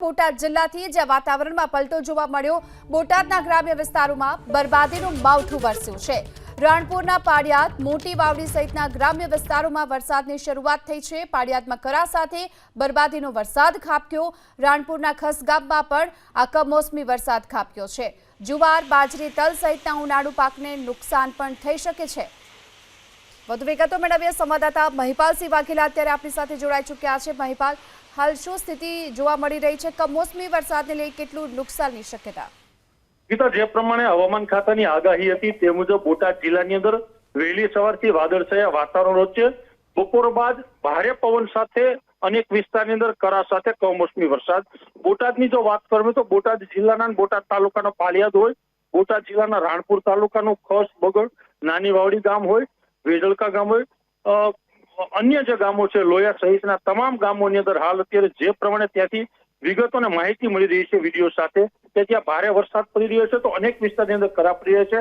બોટાદ જિલ્લાથી જ્યાં વાતાવરણમાં પલટો જોવા મળ્યો। બોટાદના ગ્રામ્ય વિસ્તારોમાં બરબાદીનું માવઠું વરસ્યું છે। રાણપુરના પાડિયાદ, મોટી વાવડી સહિતના ગ્રામ્ય વિસ્તારોમાં વરસાદની શરૂઆત થઈ છે। પાડિયાદમાં કરા સાથે બરબાદીનો વરસાદ ખાબક્યો। રાણપુરના ખસગામમાં પણ આ કમોસમી વરસાદ ખાબક્યો છે। જુવાર, બાજરી, તલ સહિતના ઉનાળુ પાકને નુકસાન પણ થઈ શકે છે। વધુ વિગતો મેળવીએ સંવાદદાતા મહિપાલસિંહ વાઘેલા અત્યારે આપણી સાથે જોડાઈ ચૂક્યા છે। મહિપાલ, હાલ શું સ્થિતિ જોવા મળી રહી છે? કમોસમી વરસાદને લઈ કેટલું નુકસાનની શક્યતા? ગીતા, જે પ્રમાણે હવામાન ખાતાની આગાહી હતી તે મુજબ બોટાદ જિલ્લાની અંદર વહેલી સવારથી વાદળછાયા વાતાવરણ વચ્ચે બપોર બાદ ભારે પવન સાથે અનેક વિસ્તારની અંદર કરા સાથે કમોસમી વરસાદ। બોટાદની જો વાત કરીએ તો બોટાદ જિલ્લાના બોટાદ તાલુકાનો પાલિયાદ હોય, બોટાદ જિલ્લાના રાણપુર તાલુકાનું ખસ, બગડ, નાની વાવડી ગામ હોય, વેજળકા ગામ હોય, અન્ય જે ગામો છે લોયા સહિતના તમામ ગામોની અંદર હાલ અત્યારે જે પ્રમાણે ત્યાંથી વિગતો અને માહિતી મળી રહી છે વિડીયો સાથે કે ત્યાં ભારે વરસાદ પડી રહ્યો છે તો અનેક વિસ્તારની અંદર કરા પડી રહ્યા છે।